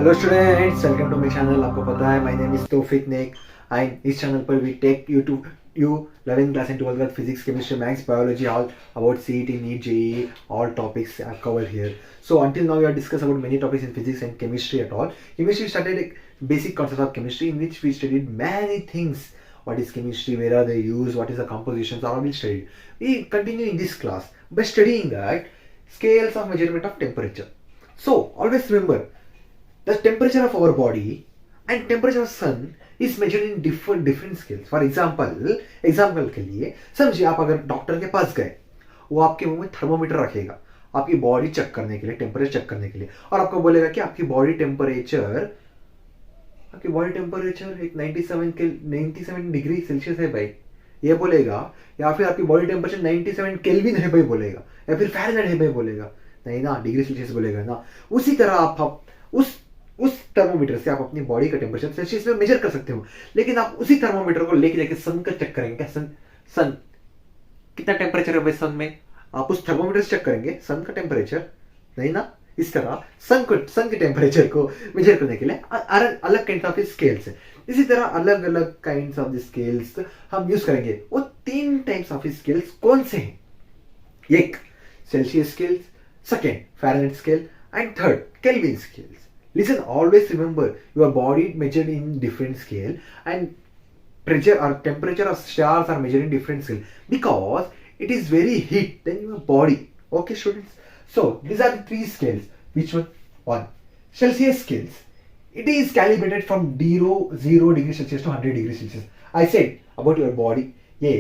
Hello students, welcome to my channel. आपको पता है my name is Taufiq Nek and इस चैनल पर we take you 11th class and 12th class physics chemistry maths biology all about CET NEET JEE all topics are covered here. So until now we have discussed about many topics in physics and chemistry at all. Chemistry started a basic concept of chemistry in which we studied many things. What is chemistry, where are they used, what is the compositions, all we studied. We continue in this class by studying that scales of measurement of temperature. So always remember the temperature of our body and temperature of sun is measured in different scales. For example के लिए समझिए, आप अगर doctor के पास गए, वो आपके मुंह में थर्मोमीटर रखेगा आपकी बॉडी चेक करने के लिए, टेम्परेचर चेक करने के लिए, और आपको बोलेगा कि आपकी बॉडी टेम्परेचर एक 97 डिग्री सेल्सियस है भाई, ये बोलेगा, या फिर आपकी बॉडी टेम्परेचर 97 केल्विन है भाई बोलेगा, या फिर फ़ारेनहाइट है भाई बोलेगा, नहीं ना, डिग्री सेल्सियस बोलेगा ना। उसी तरह आप उस थर्मोमीटर से आप अपनी बॉडी का टेम्परेचर सेल्सियस में मेजर कर सकते हो, लेकिन आप उसी थर्मोमीटर को लेके जाके सन का चेक करेंगे क्या, सन कितना टेम्परेचर है भाई सन में, आप उस थर्मोमीटर से चेक करेंगे सन का टेम्परेचर, नहीं ना। इस तरह सन के टेम्परेचर को मेजर करने के लिए अलग काइंड ऑफ स्केल्स है। इसी तरह अलग अलग काइंड्स ऑफ स्केल्स हम यूज करेंगे। वो 3 टाइप्स ऑफ स्केल्स कौन से हैं? एक Celsius scale, second Fahrenheit scale and third kelvin scales. Listen, always remember your body measured in different scale and pressure or temperature of stars are measured in different scale because it is very heat than your body. Okay, students? So these are the 3 scales. Which one? 1. Celsius scales. It is calibrated from 0 degree Celsius to 100 degree Celsius. I said about your body. ये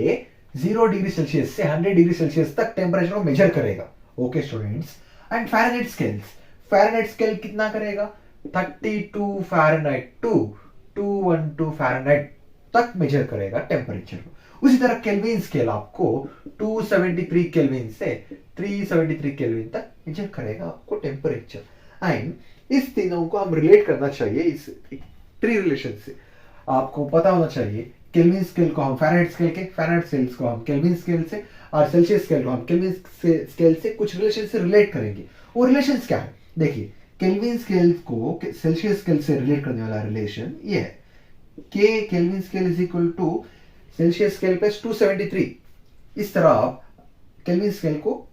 0 degree Celsius से 100 degree Celsius तक temperature को major करेगा. Okay students. And Fahrenheit scales. Fahrenheit scale कितना करेगा? 32 Fahrenheit to 212 Fahrenheit तक major करेगा temperature को. उसी तरह केल्विन स्केल आपको 273 केल्विन से 373 केल्विन तक मेजर करेगा आपको टेम्परेचर. एंड इस तीनों को हम रिलेट करना चाहिए इस 3 रिलेशन से. आपको पता होना चाहिए केल्विन स्केल को हम फ़ारेनहाइट स्केल्स को हम केल्विन स्केल से, और सेल्सियस स्केल को हम केल्विन स्केल से कुछ रिलेशन से रिलेट करेंगे. वो रिलेशन क्या है? देखिए, केल्विन स्केल को सेल्सियस स्केल से रिलेट करने वाला रिलेशन ये है कि Kelvin scale is equal to Celsius scale plus 273. इस तरह आप केल्विन स्केल को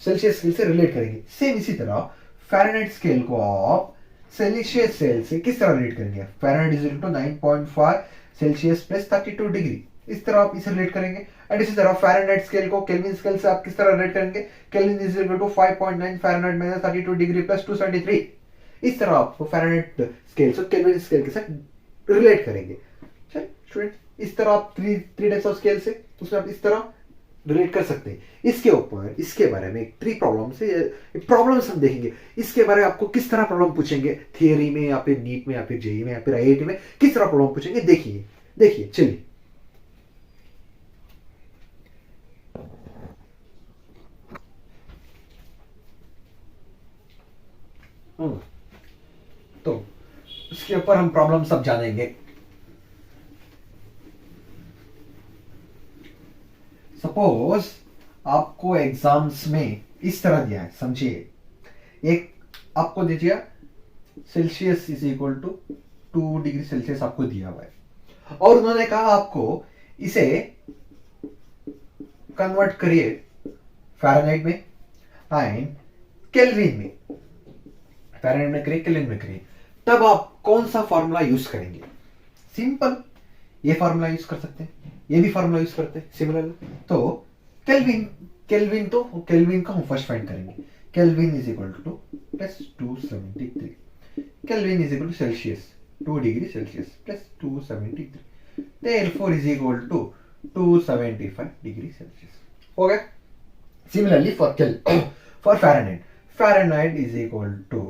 सेल्सियस स्केल से रिलेट करेंगे. सेम इसी तरह फ़ारेनहाइट स्केल को आप सेल्सियस स्केल से किस तरह रिलेट करेंगे? Fahrenheit is equal to 9.5 Celsius plus 32 degree. इस तरह आप इसे रिलेट करेंगे. एंड इसी तरह फ़ारेनहाइट स्केल को केल्विन स्केल से आप किस तरह रिलेट करेंगे? Kelvin is equal to 5.9 Fahrenheit minus 32 degree plus 273. इस तरह आप फ़ारेनहाइट स्केल से केल्विन स्केल के साथ रिलेट करेंगे. चलिए स्टूडेंट, इस तरह आप 3 टाइप्स ऑफ स्केल से उसमें आप इस तरह रिलेट कर सकते हैं. इसके ऊपर इसके बारे में 3 प्रॉब्लम्स हम देखेंगे. इसके बारे में आपको किस तरह प्रॉब्लम पूछेंगे, थियरी में या फिर नीट में या फिर जेईई में या फिर आईआईटी में, किस तरह प्रॉब्लम पूछेंगे देखिए चलिए. तो इसके ऊपर हम प्रॉब्लम सब जानेंगे. सपोज आपको एग्जाम्स में इस तरह दिया है, समझिए, एक आपको दीजिए Celsius is equal to 2 degree Celsius आपको दिया हुआ है, और उन्होंने कहा आपको इसे कन्वर्ट करिए फ़ारेनहाइट में एंड केल्विन में. फ़ारेनहाइट में करिए, केल्विन में करिए. तब आप कौन सा फॉर्मूला यूज करेंगे? सिंपल, ये फॉर्मूला यूज कर सकते हैं, ये भी फॉर्मूला यूज करते हैं सिमिलरली. तो केल्विन को हम फर्स्ट फाइंड करेंगे. Kelvin is equal to plus 273. Kelvin is equal to Celsius 2 degree Celsius plus 273. Therefore is equal to 275 degree Celsius. हो गया. Similarly for Fahrenheit is equal to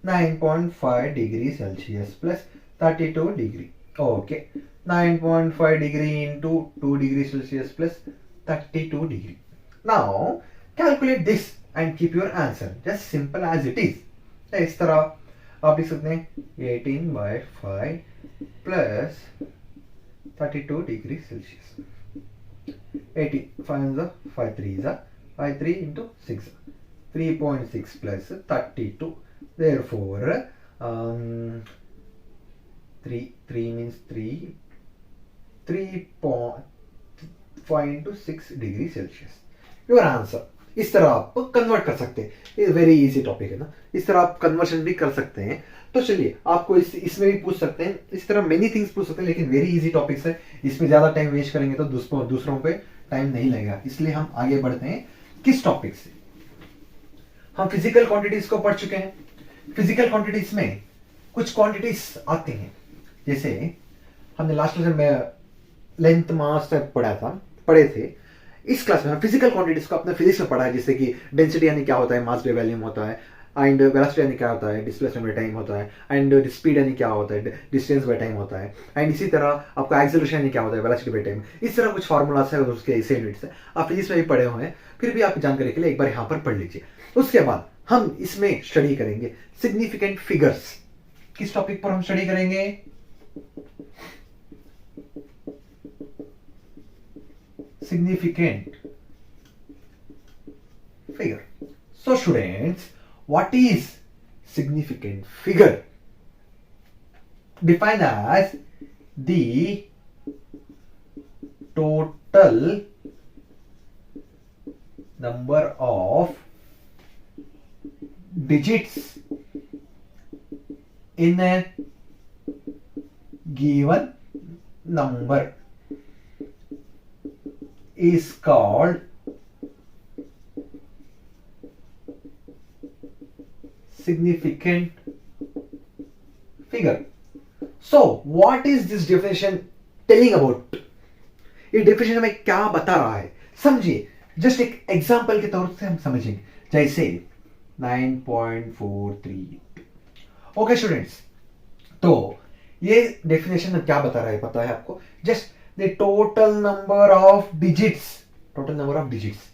9.5 degree Celsius plus 32 degree. Okay, 9.5 degree into 2 degree Celsius plus 32 degree. Now calculate this and keep your answer just simple as it is. इस तरह आप लिख सकते हैं 18/5 plus 32 degree Celsius. 5 3 into 6. 3.6 plus 32 therefore 3 means 3.6 degree Celsius your answer. इस तरह आप convert कर सकते हैं, ये वेरी इजी टॉपिक है ना, इस तरह आप कन्वर्शन भी कर सकते हैं। तो चलिए आपको इसमें भी पूछ सकते हैं, इस तरह मेनी थिंग्स पूछ सकते हैं, लेकिन वेरी इजी टॉपिक्स है, इसमें ज्यादा टाइम वेस्ट करेंगे तो दूसरों पे टाइम नहीं लगेगा, इसलिए हम आगे बढ़ते हैं। किस टॉपिक से? हम फिजिकल क्वांटिटीज को पढ़ चुके हैं। फिजिकल क्वांटिटीज में कुछ क्वांटिटीज आती हैं, जैसे हमने लास्ट क्लास में लेंथ मास पढ़े थे। इस क्लास में हम फिजिकल क्वांटिटीज को अपने फिजिक्स में पढ़ा है, जैसे कि डेंसिटी यानी क्या होता है, मास बाय वॉल्यूम होता है, एंड वेलोसिटी यानी क्या होता है, डिस्प्लेसमेंट बाय टाइम होता है, एंड स्पीड यानी क्या होता है, डिस्टेंस बाय टाइम होता है, एंड इसी तरह आपका एक्सेलरेशन यानी क्या होता है, वेलोसिटी बाय टाइम। इस तरह कुछ फार्मूलास है और उसके ऐसे यूनिट्स है, आप फिजिक्स में भी पढ़े हुए हैं, फिर भी आप जानकारी के लिए एक बार यहाँ पर पढ़ लीजिए। उसके बाद हम इसमें स्टडी करेंगे सिग्निफिकेंट फिगर्स। किस टॉपिक पर हम स्टडी करेंगे? Significant figure. So students, what is significant figure? Defined as the total number of digits in a given number is called significant figure. So what is this definition telling about? ये definition हमें क्या बता रहा है, समझिए। Just एक example के तौर से हम समझेंगे, जैसे 9.43। ओके स्टूडेंट्स, तो ये डेफिनेशन क्या बता रहा है पता है आपको? Just the total number of digits, total number of digits.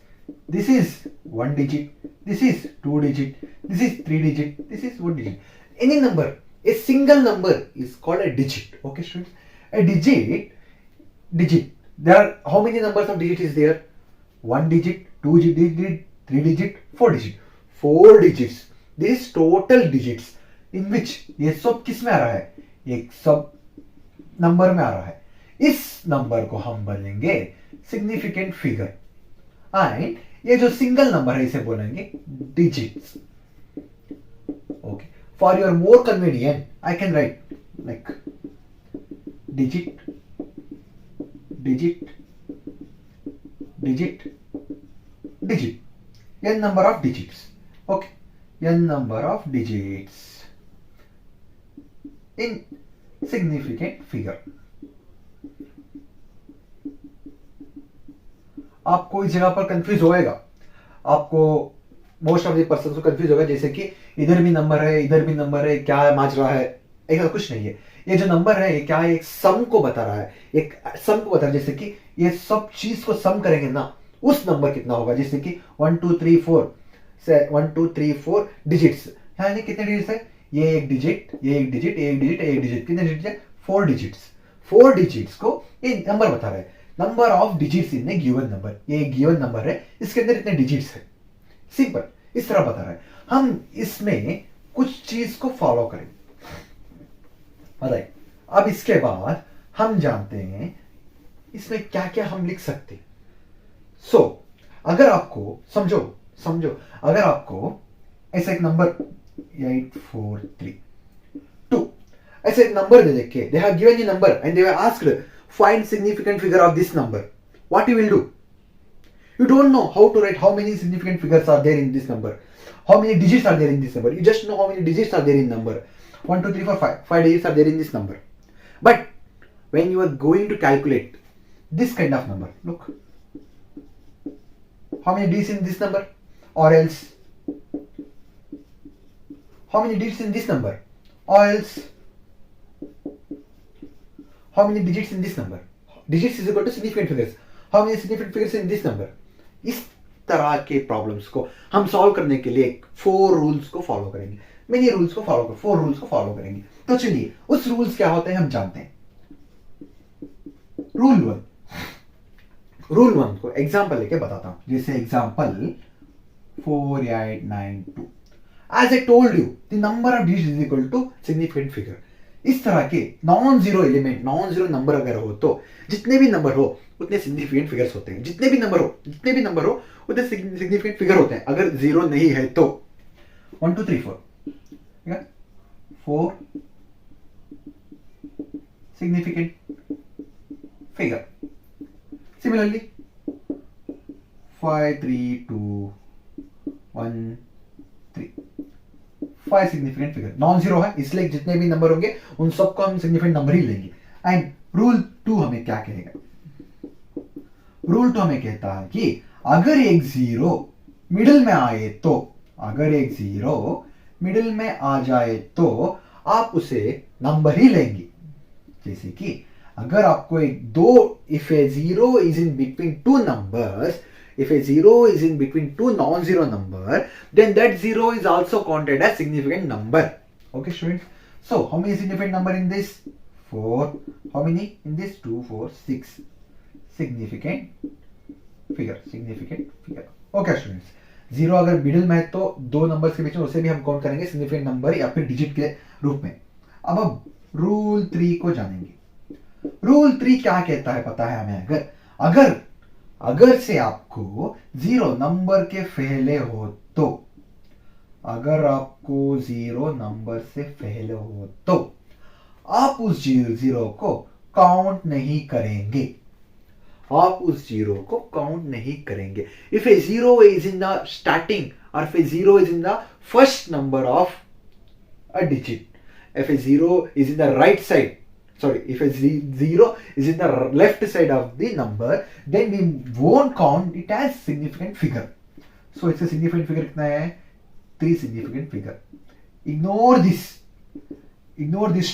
This is 1 digit, this is 2 digit, this is 3 digit, this is 1 digit. Any number, a single number is called a digit. Okay students, a digit. There are how many numbers of digit is there? 1 digit, 2 digit, 3 digit, 4 digit. 4 digits. This is total digits in which ये सब किस में आ रहा है? एक सब number में आ रहा है। इस नंबर को हम बोलेंगे सिग्निफिकेंट फिगर। एंड ये जो सिंगल नंबर है इसे बोलेंगे digits. Okay, for your more convenient I can write like digit digit digit digit, n number of digits. Okay, n number of digits in significant figure. आपको इस जगह पर confuse होएगा, आपको मोस्ट ऑफ द पर्सन को confuse होगा, जैसे कि इधर भी नंबर है, इधर भी नंबर है, क्या माज रहा है? ऐसा कुछ नहीं है। ये जो नंबर है ये क्या है? एक सम को बता रहा है, एक सम को बता रहा है। जैसे कि ये सब चीज को सम करेंगे ना, उस नंबर कितना होगा? जैसे कि 1 2 3 4 से 1 2 3 4 डिजिट्स, यानी कितने डिजिट्स है? ये एक डिजिट, ये एक डिजिट, एक डिजिट, एक डिजिट, कितने डिजिट है? 4 डिजिट्स। 4 डिजिट्स को ये नंबर बता रहा है, number of digits in A given number. ये एक गिवन नंबर है, इसके अंदर इतने डिजिट्स है, सिंपल इस तरह बता रहा है। हम इसमें कुछ चीज को फॉलो करेंगे, बताइए। अब इसके बाद हम जानते हैं इसमें क्या क्या हम लिख सकते हैं। सो अगर आपको समझो अगर आपको ऐसा एक नंबर 8432 ऐसे एक नंबर दे देखे, they have given A number and they have asked find significant figure of this number, what you will do? You don't know how to write how many significant figures are there in this number, how many digits are there in this number. You just know how many digits are there in number 1 2 3 4 5 digits are there in this number. But when you are going to calculate this kind of number, look how many digits in this number, or else how many digits in this number, or else how many digits in this number. Digits is equal to significant figures. How many significant figures in this number? इस तरह के problems को हम solve करने के लिए 4 rules को follow करेंगे, मेनी रूल्स को फॉलो कर 4 रूल्स को फॉलो करेंगे। तो चलिए उस रूल्स क्या होते हैं हम जानते हैं। रूल 1 को एग्जांपल लेके बताता हूं, जैसे example 4892। As I told you, the number of digits is equal to significant figure. इस तरह के non zero element, non zero number अगर हो तो जितने भी नंबर हो उतने सिग्निफिकेंट फिगर्स होते हैं. जितने भी नंबर हो उतने सिग्निफिकेंट फिगर होते हैं. अगर जीरो नहीं है तो 1 2 3 4 4 significant figure. Similarly 5 3 2 1 3 5 significant figure. Non zero है इसलिए जितने भी नंबर होंगे उन सबको हम सिग्निफिकेंट नंबर ही लेंगे. एंड रूल 2 हमें क्या कहेगा? रूल 2 हमें कहता है कि अगर एक जीरो मिडिल में आए तो, अगर एक जीरो मिडिल में आ जाए तो आप उसे नंबर ही लेंगे. जैसे कि अगर आपको एक दो, if a zero is in between two numbers, if a zero is in between two non-zero number, then that zero is also counted as significant number. Okay, students. So how many significant number in this? 4. How many in this? 2, 4, 6. Significant figure. Significant figure. Okay, students. Zero अगर middle में है तो दो number के बीच में उसे भी हम काउंट करेंगे सिग्निफिकेंट नंबर या फिर डिजिट के रूप में. अब रूल 3 को जानेंगे. रूल 3 क्या कहता है पता है हमें? अगर से आपको जीरो नंबर के पहले हो तो, अगर आपको जीरो नंबर से पहले हो तो आप उस जीरो को काउंट नहीं करेंगे. आप उस जीरो को काउंट नहीं करेंगे. If a zero is in the starting और if a zero is in the first number of a digit, if a zero is in the right side, sorry, if a zero is in the left side of the number, then we won't count it as significant figure. So it's a significant figure कितना है? 3 significant figure. Ignore this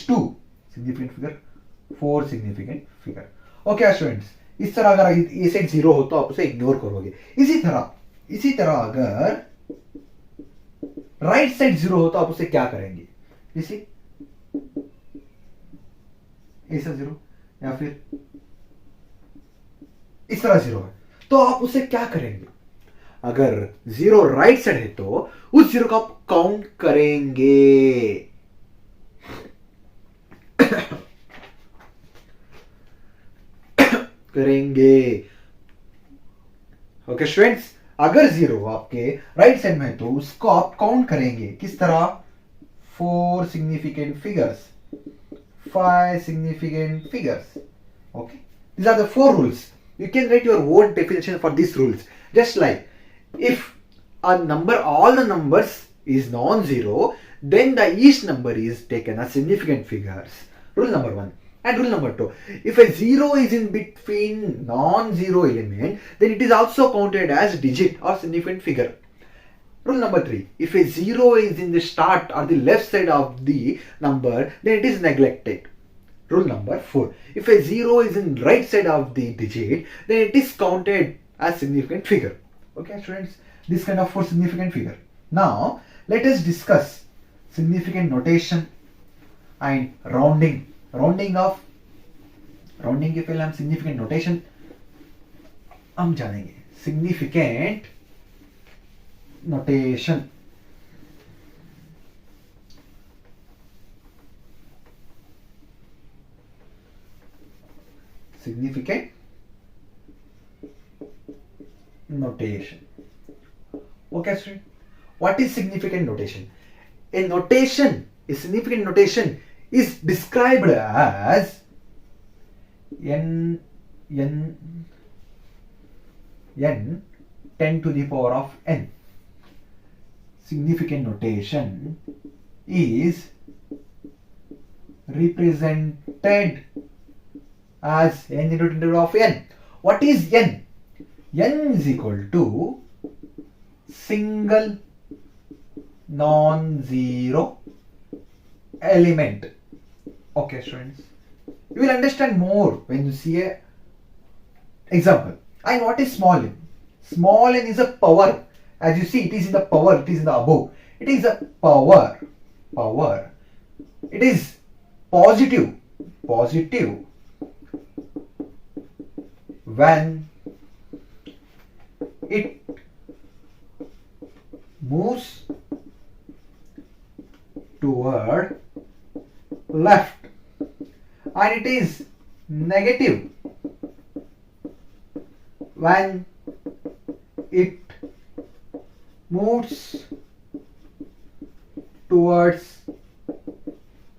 2 significant figure, 4 significant figure. Okay students, इस तरह अगर ये side zero हो तो आप उसे इग्नोर करोगे. इसी तरह अगर राइट साइड जीरो हो तो आप उसे क्या करेंगे? जैसे ऐसा जीरो या फिर इस तरह जीरो है तो आप उसे क्या करेंगे? अगर जीरो राइट साइड है तो उस जीरो को आप काउंट करेंगे. ओके स्टूडेंट्स, अगर जीरो आपके राइट साइड में है तो उसको आप काउंट करेंगे. किस तरह? 4 significant figures, 5 significant figures. Okay, these are the 4 rules. You can write your own definition for these rules. Just like if a number, all the numbers is non-zero, then the each number is taken as significant figures. Rule number 1. And rule number 2, if a zero is in between non-zero element, then it is also counted as digit or significant figure. Rule number 3, if a zero is in the start or the left side of the number, then it is neglected. Rule number 4, if a zero is in right side of the digit, then it is counted as significant figure. Okay students, this kind of 4 significant figure. Now let us discuss significant notation and rounding के पहले हम significant notation हम जानेंगे. significant notation. Significant notation. Okay student, what is significant notation? A significant notation is described as n 10 to the power of n. Significant notation is represented as n into 10 to the power of n. What is n? N is equal to single non-zero element. Okay students, you will understand more when you see a example. And what is small n? Small n is a power. As you see, it is in the power, it is in the above. It is a power. It is positive when it moves toward left and it is negative when it moves towards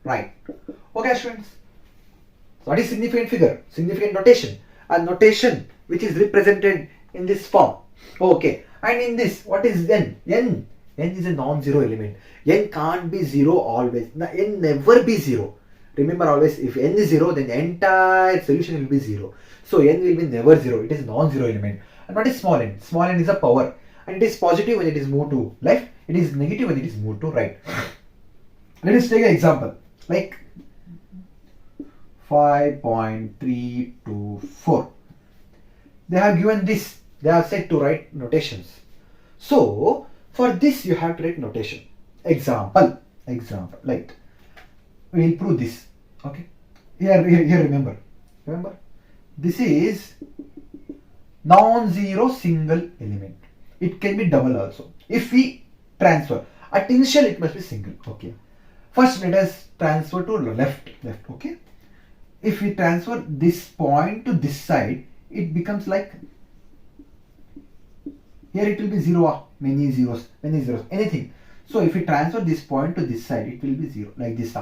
right. Okay students, so what is significant figure, significant notation, a notation which is represented in this form. Okay, and in this what is n? N is a non-zero element. N can't be zero always. N never be zero. Remember always, if n is zero, then the entire solution will be zero. So n will be never zero. It is non-zero element. And what is small n? Small n is a power, and it is positive when it is moved to left. It is negative when it is moved to right. Let us take an example like 5.324. They have given this. They are said to write notations. So for this you have to write notation. Example. Like we will prove this. Okay. Here remember. This is non-zero single element. It can be double also. If we transfer at initial, it must be single. Okay. First let us transfer to left. Okay. If we transfer this point to this side, it becomes like here it will be zero, many zeros, anything. So if we transfer this point to this side, it will be zero, like this.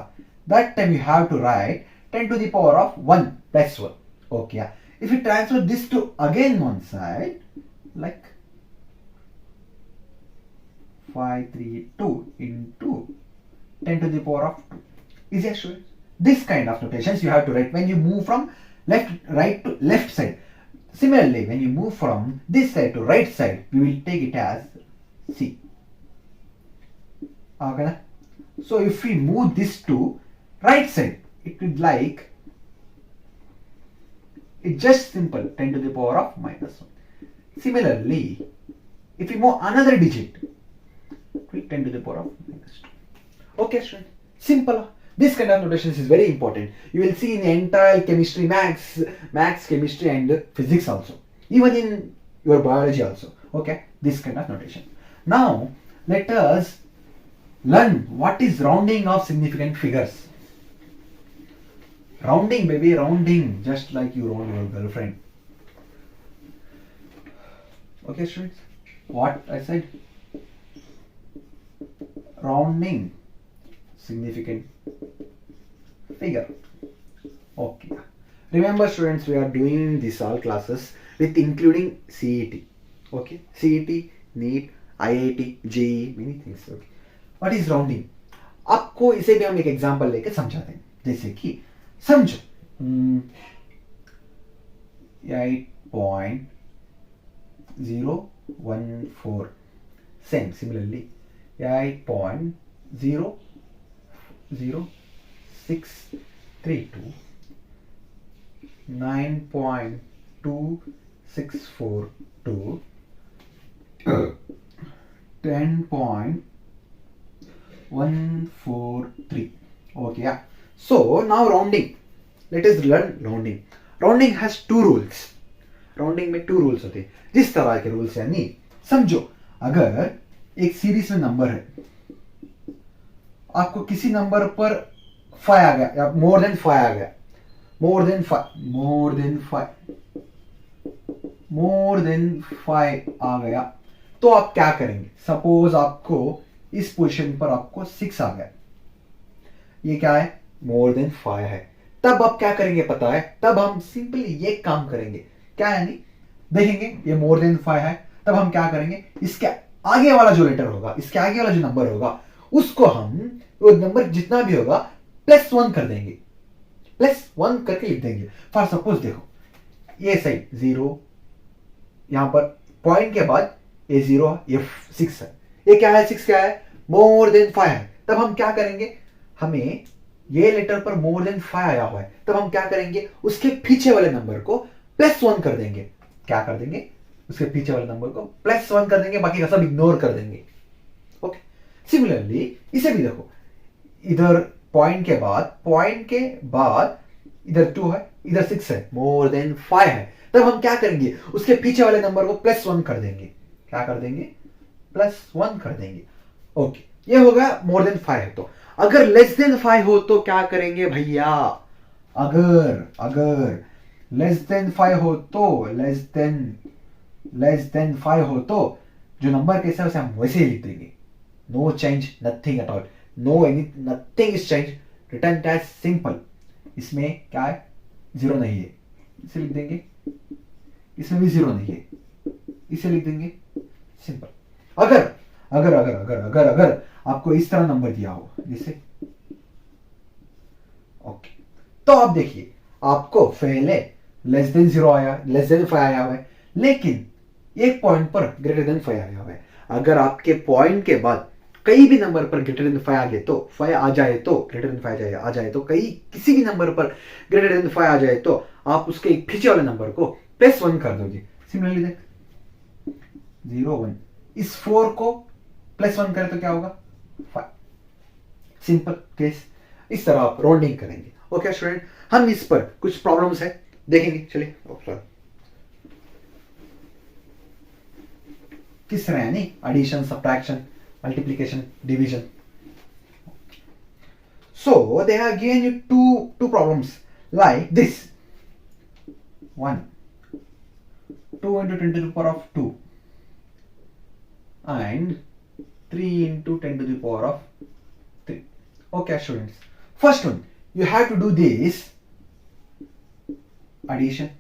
That time you have to write 10 to the power of 1 plus 1. Okay. If we transfer this to again one side, like 532 into 10 to the power of 2. Is that sure? This kind of notations you have to write when you move from right to left side. Similarly, when you move from this side to right side, we will take it as C. Okay. So if we move this to right side, it will like, it's just simple 10 to the power of minus 1. Similarly, if we move another digit, it will 10 to the power of minus 2. Okay, students. Simple. This kind of notations is very important. You will see in the entire chemistry, maths, chemistry and physics also. Even in your biology also. Okay, this kind of notation. Now, let us learn what is rounding of significant figures. Rounding, baby, rounding. Just like you round your girlfriend. Okay, students. What I said? Rounding significant figure. Okay. Remember students, we are doing these all classes with including CET. Okay. CET, NEET, IIT, JEE, many things. Okay. What is rounding? आपको इसे भी हम एक example लेके समझाते हैं. जैसे कि समझो 8.014. Same. Similarly 8.00632, 9.2642, 10.143. Okay, yeah. So now rounding. Let us learn rounding. Rounding has two rules. Rounding में two rules होते हैं. जिस तरह के rules यानी समझो, अगर एक सीरीज में नंबर है, आपको किसी नंबर पर 5 आ गया या मोर देन 5 आ गया, मोर देन 5 आ गया, तो आप क्या करेंगे? सपोज आपको इस पोजीशन पर आपको 6 आ गया, ये क्या है? मोर देन 5 है. तब आप क्या करेंगे पता है? तब हम सिंपली ये काम करेंगे. क्या यानी देखेंगे ये मोर देन 5 है, तब हम क्या करेंगे? इसके आगे वाला जो लेटर होगा, इसके आगे वाला जो नंबर होगा, उसको हम वो नंबर जितना भी होगा +1 कर देंगे, +1 करके लिख देंगे. फॉर सपोज देखो ये साइड 0, यहां पर पॉइंट के बाद ये 0, ये 6 है. ये क्या है? 6 क्या है? मोर देन 5 है. तब हम क्या करेंगे? हमें ये लेटर पर मोर देन 5 आया हुआ है, तब हम क्या करेंगे? उसके पीछे वाले नंबर को +1 कर देंगे. क्या कर देंगे? उसके पीछे वाले नंबर को +1 कर देंगे, बाकी का सब इग्नोर कर देंगे. ओके. सिमिलरली इसे भी देखो, इधर पॉइंट के बाद इधर 2 है, इधर 6 है, मोर देन 5 है, तब हम क्या करेंगे? उसके पीछे वाले नंबर को +1 कर देंगे. क्या कर देंगे? +1 कर देंगे. ओके. ये होगा मोर देन 5 है तो। अगर लेस देन 5 हो तो क्या करेंगे भैया? अगर अगर लेस देन 5 हो तो लेस देन 5 हो तो जो नंबर कैसा है उसे हम वैसे ही लिख देंगे। No change, nothing at all, no any, nothing is change, return as simple. इसमें क्या है? जीरो नहीं है, इसे लिख देंगे। इसमें भी जीरो नहीं है, इसे लिख देंगे, सिंपल। अगर अगर अगर अगर अगर अगर आपको इस तरह नंबर दिया हो जैसे, ओके, तो आप देखिए आपको पहले लेस देन 0 आया, लेस देन 5 आया हुआ है, लेकिन एक पॉइंट पर ग्रेटर देन 5 आया हुआ है। अगर आपके पॉइंट के बाद कई भी नंबर पर ग्रेटर देन 5 आ गए तो 5 आ जाए तो ग्रेटर देन 5 आ जाए तो किसी भी नंबर पर ग्रेटर देन 5 आ जाए तो आप उसके एक पीछे वाले नंबर को +1 कर दोगे। सिमिलरली देख 0 1, इस 4 को +1 करें तो क्या होगा? 5। Simple case. इस तरह आप राउंडिंग करेंगे। ओके स्टूडेंट, हम इस पर कुछ प्रॉब्लम्स है देखेंगे। चलिए किस तरह यानी addition, subtraction, multiplication, division. So they have given you two problems like this. 1, 2 into 10 to the power of 2 and 3 into 10 to the power of 3. Okay students, first one you have to do this addition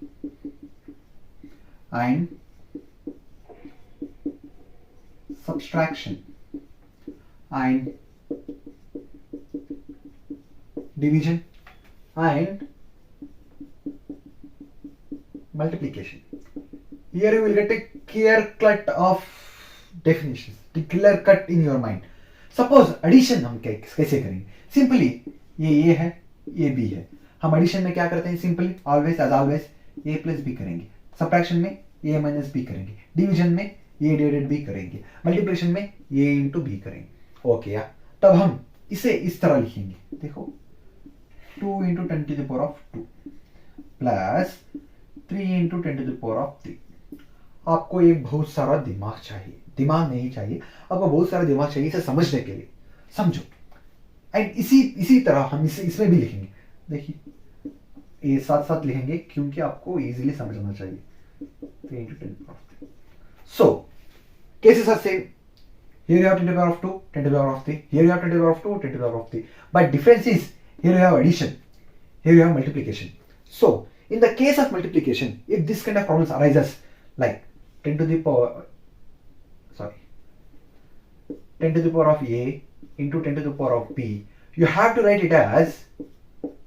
and subtraction and division and multiplication. Here you will get a clear cut of definitions, the clear cut in your mind. Suppose addition हम कैसे करेंगे? Simply ये है, ये B है। हम addition में क्या करते हैं? Simply always as always A plus B करेंगे। सब्ट्रैक्शन में ए माइनस बी करेंगे। डिवीजन में ए डिवाइडेड बी करेंगे। मल्टीप्लिकेशन में ए इंटू बी करेंगे। ओके या तब हम इसे इस तरह लिखेंगे, देखो 2 into 10 to the power of 2 plus 3 into 10 to the power of 3। आपको एक बहुत सारा दिमाग चाहिए, दिमाग नहीं चाहिए आपको, बहुत सारा दिमाग चाहिए इसे समझने के लिए। समझो। एंड इसी तरह हम इसमें भी लिखेंगे। देखिए ये साथ साथ लिखेंगे क्योंकि आपको इजीली समझना चाहिए। 3 into 10 to the power of 3। So cases are same. Here you have 10 to the power of 2, 10 to the power of 3. Here you have 10 to the power of 2, 10 to the power of 3. But difference is here you have addition, here you have multiplication. So in the case of multiplication, if this kind of problems arises like 10 to the power, 10 to the power of a into 10 to the power of b, you have to write it as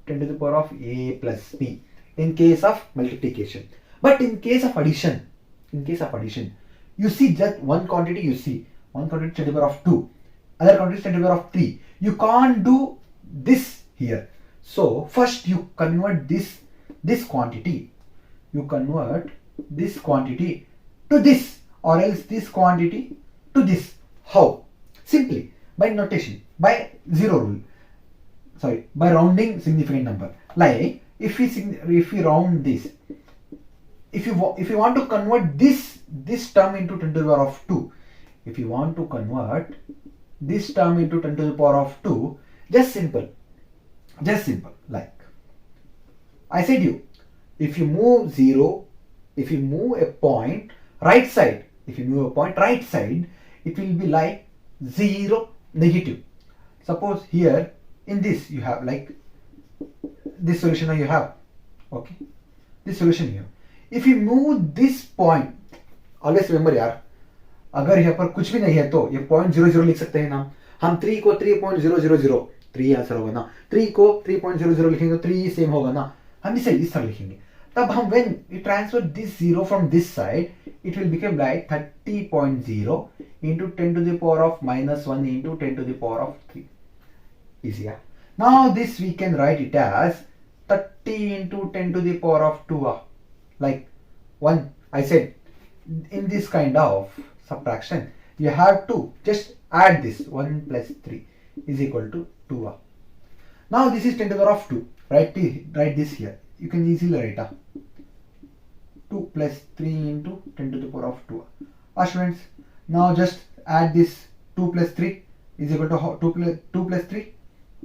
10 to the power of a plus b in case of multiplication. But in case of addition, you see that one quantity, you see one quantity 10 to the power of 2, other quantity 10 to the power of 3. You can't do this here. So first you convert this quantity, you convert this quantity to this, or else this quantity to this. How? Simply by notation, by zero rule, by rounding significant number. Like if we round this, if you want to convert this term into 10 to the power of 2, if you want to convert this term into 10 to the power of 2, just simple, like I said you, if you move 0, if you move a point right side, it will be like 0 negative. Suppose here in this you have like this solution you have, okay, this solution here. If you move this point, always remember यार, अगर यहाँ पर कुछ भी नहीं है तो ये 0.00 लिख सकते हैं ना हम। 3 को 3.000, 3 आंसर होगा ना। 3 को 3.00 लिखेंगे तो 3 सेम होगा ना। हम इसे इस तरह लिखेंगे। तब हम when we transfer this 0 from this side, it will become like 30.0 into 10 to the power of -1 into 10 to the power of 3. Easy. Now this we can write it as 30 into 10 to the power of 2. Like 1, I said in this kind of subtraction you have to just add this 1 plus 3 is equal to 2. Now this is 10 to the power of 2. Write this here. You can easily write 2 plus 3 into 10 to the power of 2. Students, now just add this 2 plus 3. is equal to 2 plus 3,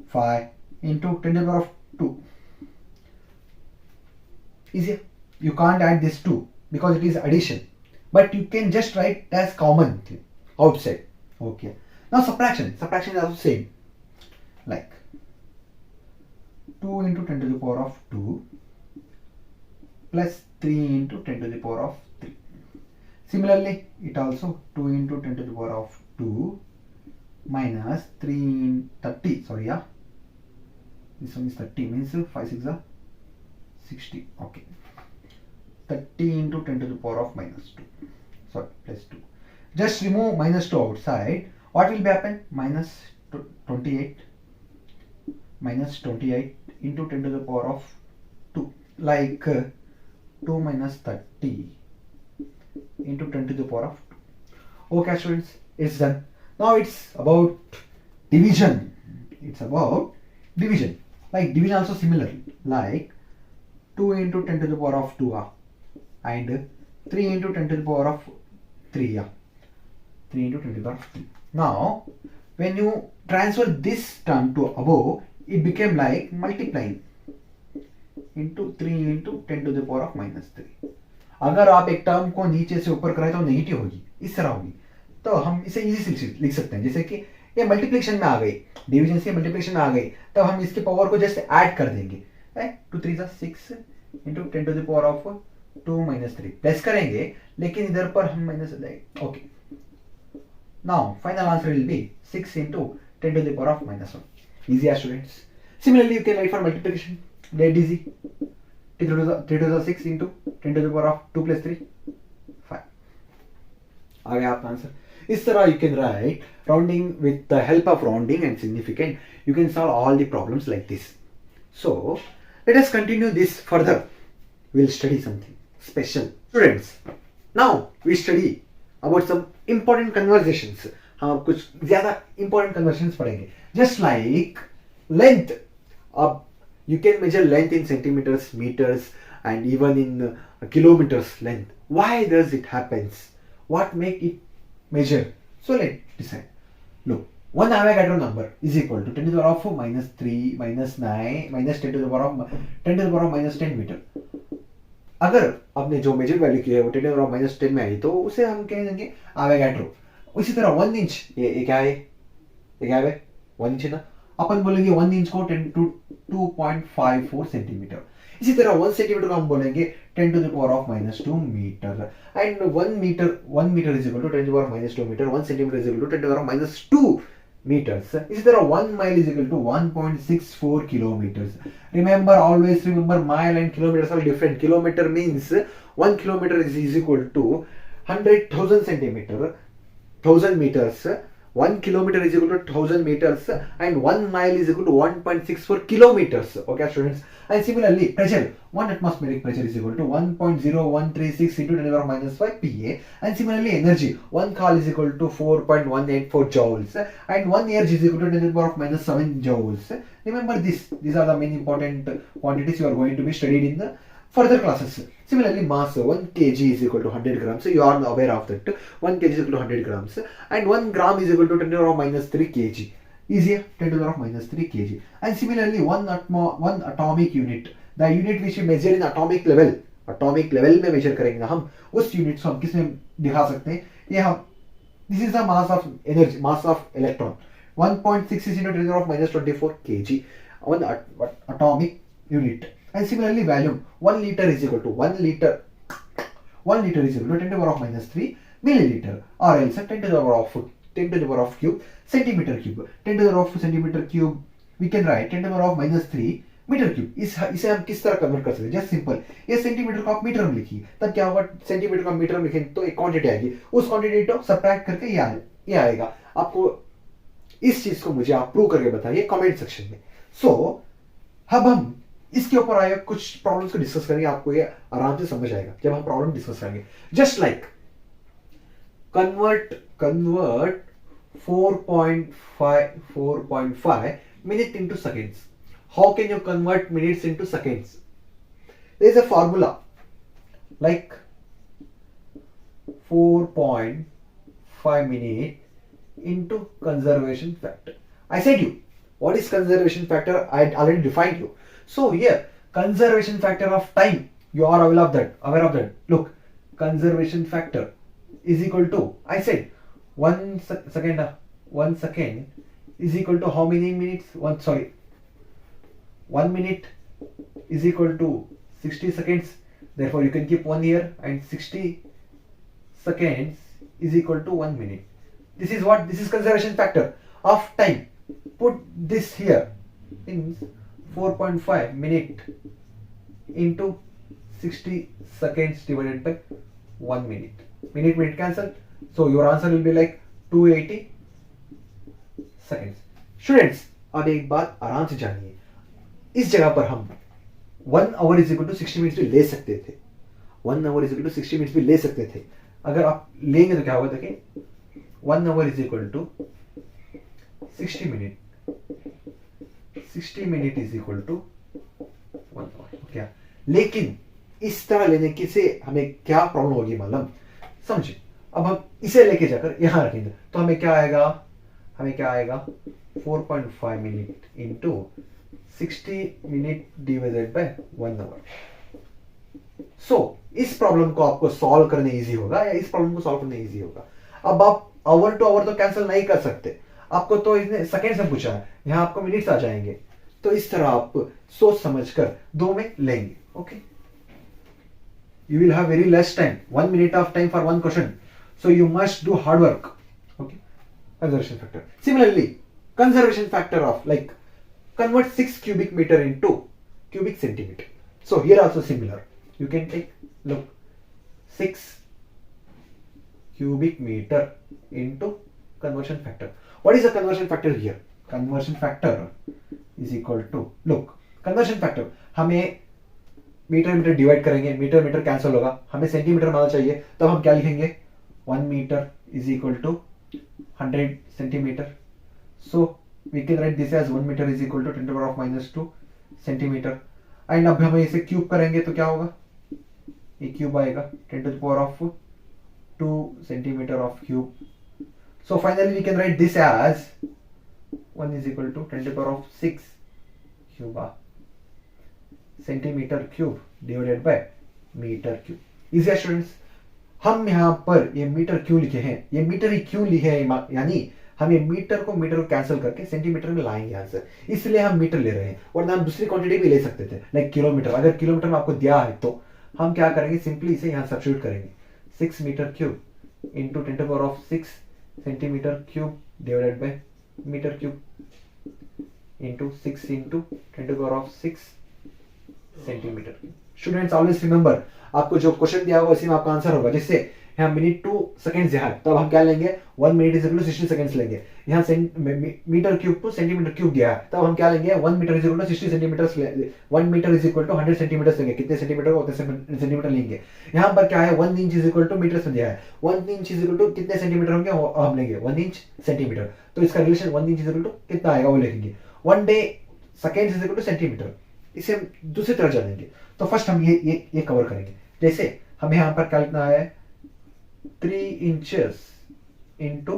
5 into 10 to the power of 2. Easier. You can't add this 2 because it is addition. But you can just write as common thing outside. Okay. Now subtraction. Subtraction is also same. Like 2 into 10 to the power of 2 plus 3 into 10 to the power of 3. Similarly, it also 2 into 10 to the power of 2 minus 3 in 30. Sorry, yeah. This one is 30 means 5 6 are 60. Okay. 30 into 10 to the power of minus 2. Sorry, plus 2. Just remove minus 2 outside. What will happen? Minus 28. Minus 28 into 10 to the power of 2. Like 2 minus 30 into 10 to the power of 2. Okay, students, it's done. Now it's about division. It's about division. Like division also similar. Like 2 into 10 to the power of 2 and 3 into 10 to the power of 3. 3 into 10 to the power of 3. Now, when you transfer this term to above, it became like multiplying into 3 into 10 to the power of minus 3. अगर आप एक term को नीचे से ऊपर कराए तो negative होगी, इस तरह होगी. तो हम इसे इजी लिख सकते हैं, जैसे कि ये मल्टीप्लिकेशन में आ गई, डिवीजन से मल्टीप्लिकेशन में आ गई, तब हम इसके पावर को जस्ट ऐड कर देंगे. 2 3 6 into 10 to the power of 2 minus 3 plus करेंगे, लेकिन इधर पर हम माइनस देंगे. Okay. Now final answer will be 6 into 10 to the power of minus 1. Easy, students. Similarly, you can write for multiplication. Dead easy. 3 to the 6 into 10 to the power of 2 plus 3, 5. आ गया आपका answer. इस तरह you can write rounding with the help of rounding and significant. You can solve all the problems like this. So let us continue this further. We'll study something special. Students, now we study about some important conversations. हम कुछ ज़्यादा important conversations पढ़ेंगे. Just like length. अब you can measure length in centimeters, meters, and even in kilometers length. Why does it happens? What make it measure? So let's decide. Look, one Avogadro number is equal to 10 to the power of minus 3, minus 9, minus 10 to the power of 10 to the power of minus 10 metre. अगर आपने जो major value की है वो 10 to the power of minus 10 में आई तो उसे हम कह देंगे Avogadro. उसी तरह 1 इंच ये क्या है? ये क्या है? 1 इंच है ना. अपन बोलेंगे 1 इंच को 10 to 2.54 सेंटीमीटर. इसी तरह 1 सेंटीमीटर को हम बोलेंगे 10 to the power of minus 2 metre. And 1 metre is equal to 10 to the power of minus 2 metre. 1 centimetre is equal to 10 to the power of minus 2 meters. इसी तरह 1 mile is equal to 1.64 kilometers. Always remember mile and kilometers are different. Kilometer means 1 kilometer is equal to 100,000 centimeter, 1000 meters. 1 kilometer is equal to 1000 meters and 1 mile is equal to 1.64 kilometers. Okay, students. And similarly, pressure. 1 atmospheric pressure is equal to 1.0136 into 10 to the power minus 5 PA. And similarly, energy. 1 call is equal to 4.184 joules and 1 air is equal to 10 to the power of minus 7 joules. Remember this. These are the main important quantities you are going to be studied in the further classes. Similarly, mass 1 kg is equal to 100 grams. So you are aware of that. 1 kg is equal to 100 grams and 1 gram is equal to 10 to the power of minus 3 kg. Easier, 10 to the power of minus 3 kg. And similarly, one atomic unit. The unit which we measure in atomic level. Atomic level में measure करेंगे ना हम. उस unit को हम किस में दिखा सकते हैं? ये हम. This is the mass of energy, mass of electron. 1.66 into 10 to the power of minus 24 kg. One atomic unit. And similarly, volume 1 liter is equal to 1 liter. 1 liter is equal to 10 to the power of minus 3 milliliter, or else 10 to the power of cube centimeter cube. 10 to the power of centimeter cube. We can write 10 to the power of minus 3 metre cube. इसे हम किस तरह convert कर सकते हैं? Just simple. ये centimetre को आप मीटर में लिखिए, तब क्या होगा? सेंटीमीटर को मीटर में लिखेंगे तो एक क्वांटिटी आएगी. उस क्वांटिटी को सब्ट्रैक्ट करके ये आएगा. आपको इस चीज को मुझे आप प्रूव करके बताइए कमेंट सेक्शन में. सो अब हम इसके ऊपर आए कुछ प्रॉब्लम्स को डिस्कस करेंगे. आपको ये आराम से समझ आएगा जब हम प्रॉब्लम डिस्कस करेंगे. Just like convert 4.5 minute into seconds. How can you convert minutes into seconds? There is a formula like 4.5 minute into conservation factor. I said you, what is conservation factor? I already defined you. So here, conservation factor of time, you are aware of that. Look, conservation factor is equal to, I said, 1 second is equal to how many minutes? 1 minute is equal to 60 seconds. Therefore, you can keep 1 here, and 60 seconds is equal to 1 minute. This is what? This is conservation factor of time. Put this here in 4.5 minute into 60 seconds divided by 1 minute. Minute cancel. So your answer will be like 280 seconds. Students, अब एक बात आराम से जानिए, इस जगह पर हम 1 hour is equal to 60 minutes भी ले सकते थे. 1 hour is equal to 60 minutes भी ले सकते थे. अगर आप लेंगे तो क्या होगा? देखिए, 1 hour is equal to 60 minute. 60 minute is equal to 1 hour. क्या? लेकिन इस तरह लेने की से हमें क्या प्रॉब्लम होगी मालूम? समझे? अब हम इसे लेके जाकर यहां रखेंगे तो हमें क्या आएगा? 4.5 minute into 60 minute divided by 1 hour. So इस प्रॉब्लम को आपको सॉल्व करने इजी होगा या इस प्रॉब्लम को सॉल्व करने इजी होगा? अब आप आवर टू आवर तो कैंसिल नहीं कर सकते, आपको तो इसने सेकेंड से पूछा है, यहां आपको मिनट्स आ जाएंगे. तो इस तरह आप सोच समझकर 2 में लेंगे. Okay, you will have very less time, 1 minute of time for one question, so you must do hard work. Okay, conservation factor. Similarly, conservation factor of, like, convert 6 cubic meter into cubic centimeter. So here also similar, you can take, look, 6 cubic meter into conversion factor. What is the conversion factor here? Conversion factor is equal to, look, conversion factor हमें metre divide करेंगे, metre cancel होगा, हमें centimetre माना चाहिए, तब हम क्या लिखेंगे? 1 metre is equal to 100 centimetre. So we can write this as 1 metre is equal to 10 to power of -2 centimetre. And अब हम इसे क्यूब करेंगे तो क्या होगा? ये क्यूब आएगा 10 to power of 2 centimetre of cube. So finally we can write this as 1 is equal to 10 to power of 6 cube centimetre cube divided by metre cube. Easy students, हम यहाँ पर ये मीटर क्यों लिखे हैं? ये मीटर ही क्यों लिखे हैं? यानी हम ये मीटर को कैंसिल करके सेंटीमीटर में लाएंगे आंसर, इसलिए हम मीटर ले रहे हैं. वरना हम दूसरी क्वांटिटी भी ले सकते थे, लाइक किलोमीटर. अगर किलोमीटर में आपको दिया है तो हम क्या करेंगे? सिंपली इसे यहाँ सब्स्टिट्यूट करेंगे. 6 metre cube into 10 to power of 6 centimetre cube divided by metre cube into 6 into 10 to power of 6 centimetre. Students always remember, आपको जो क्वेश्चन दिया होगा उसी में आपका आंसर होगा. जैसे यहाँ मिनट 2 सेकंड्स है, तब हम क्या लेंगे? 1 minute is equal to 60 seconds लेंगे. यहाँ मीटर क्यूब को सेंटीमीटर क्यूब दिया है, तब हम क्या लेंगे? 1 metre is equal to 60 centimetre. 1 metre is equal to 100 centimetre लेंगे. कितने सेंटीमीटर को उतने सेंटीमीटर लेंगे. यहाँ पर क्या है? 1 inch is equal to metre में दिया है. 1 इंच इज इक्वल टू कितने सेंटीमीटर होंगे? हम लेंगे 1 इंच सेंटीमीटर. तो इसका relation 1 inch is equal to कितना आएगा वो लिखेंगे. 1 day second is equal to centimetre. इसे हम दूसरी तरह जानेंगे. तो फर्स्ट हम ये कवर करेंगे. जैसे हमें यहाँ पर क्या लिखना है? 3 inches into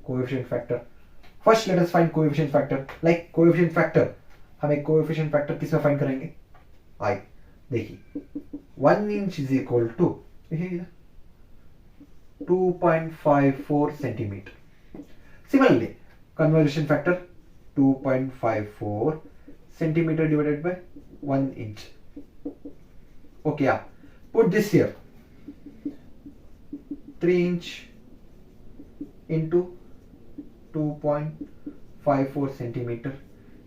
coefficient factor. First let us find coefficient factor. Like coefficient factor, हमें कोएफिशिएंट फैक्टर किस में फाइंड करेंगे? आई देखिए, 1 inch is equal to 2.54 centimetre. Similarly conversion factor 2.54 centimeter divided by 1 inch. Okay, yeah. Put this here. 3 inch into 2.54 centimeter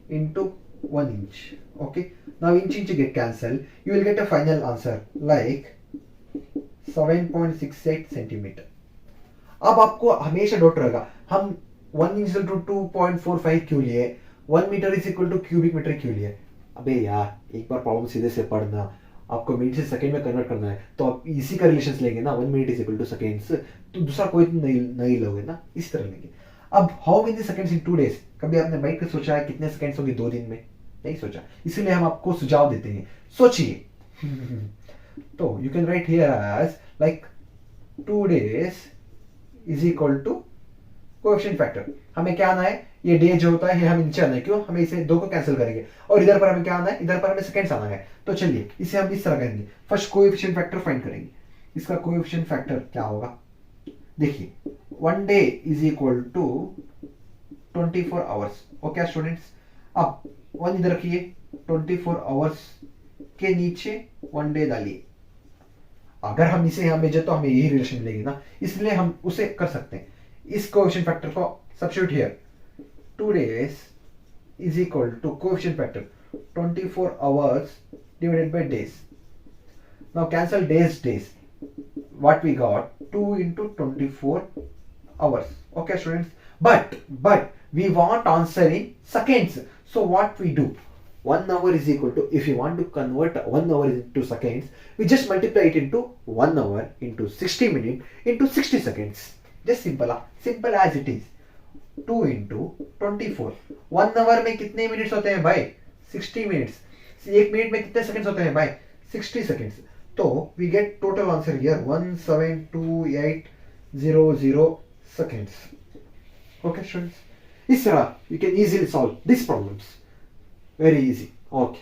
into 1 inch. Okay. Now inch get cancelled. You will get a final answer like 7.68 centimeter. अब आपको हमेशा doubt रहेगा, हम 1 inch to 2.45 क्यों लिए? 1 metre is equal to cubic metre क्यों लिए? अबे यार, एक बार प्रॉब्लम सीधे से पढ़ना, आपको मिनट से सेकंड में कन्वर्ट करना है, तो आप इसी का रिलेशंस लेंगे ना. 1 minute is equal two seconds, तो दूसरा कोई नहीं लोगे ना, इस तरह लेंगे. अब how many seconds in 2 days? कभी आपने बैठ कर सोचा है कितने सेकंड्स होंगे 2 दिन में? नहीं सोचा, इसलिए हम आपको सुझाव देते हैं, सोचिए. तो you can write here as like 2 days is equal to coefficient factor हमें क्या आना है, ये डे जो होता है ये हमें नीचे आना है, क्यों, हमें इसे दो को कैंसिल करेंगे और इधर पर हमें क्या आना है, इधर पर हमें सेकंड्स आना है। तो चलिए इसे हम इस तरह करेंगे, फर्स्ट कोएफिशिएंट फैक्टर फाइंड करेंगे। इसका कोएफिशिएंट फैक्टर क्या होगा, देखिए 1 day is equal to 24 hours. Okay students, अब 1 इधर रखिए, 24 आवर्स के नीचे 1 डे डालिए। अगर हम इसे यहाँ भेजे तो हमें यही रिलेशन मिलेगी ना, इसलिए हम उसे कर सकते हैं। इस कोएफिशिएंट फैक्टर को substitute here, 2 days is equal to coefficient factor 24 hours divided by days. Now cancel days. What we got, 2 into 24 hours. Okay students, but we want answer in seconds. So what we do, 1 hour is equal to, if you want to convert 1 hour into seconds, we just multiply it into 1 hour into 60 minutes into 60 seconds. Just simple as it is. 2 into 24, 1 hour में कितने minutes होते हैं भाई, 60 minutes. 1 minute में कितने seconds होते हैं भाई, 60 सेकंड्स। तो we get total answer here 172800 seconds. Okay students, इस तरह you can easily solve this problems, very easy. Okay,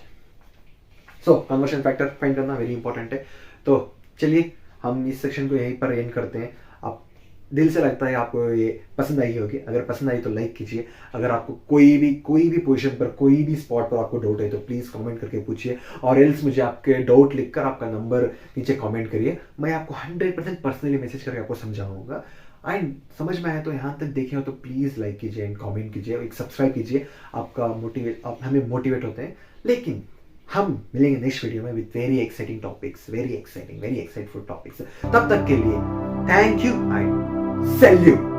so conversion factor find करना वेरी इंपॉर्टेंट है। तो चलिए हम इस सेक्शन को यहीं पर एंड करते हैं। आप दिल से लगता है आपको ये पसंद आई होगी, अगर पसंद आई तो लाइक कीजिए। अगर आपको कोई भी पोजीशन पर, कोई भी स्पॉट पर आपको डाउट है तो प्लीज कमेंट करके पूछिए, और एल्स मुझे आपके डाउट लिखकर आपका नंबर नीचे कमेंट करिए, मैं आपको 100% पर्सनली मैसेज करके आपको समझाऊंगा। एंड समझ में आया तो यहाँ तक देखे हो तो प्लीज लाइक कीजिए एंड कमेंट कीजिए, एक सब्सक्राइब कीजिए, आपका आप हमें मोटिवेट होते हैं। लेकिन हम मिलेंगे नेक्स्ट वीडियो में with very exciting topics, very exciteful topics. तब तक के लिए थैंक यू एंड सैल्यूट।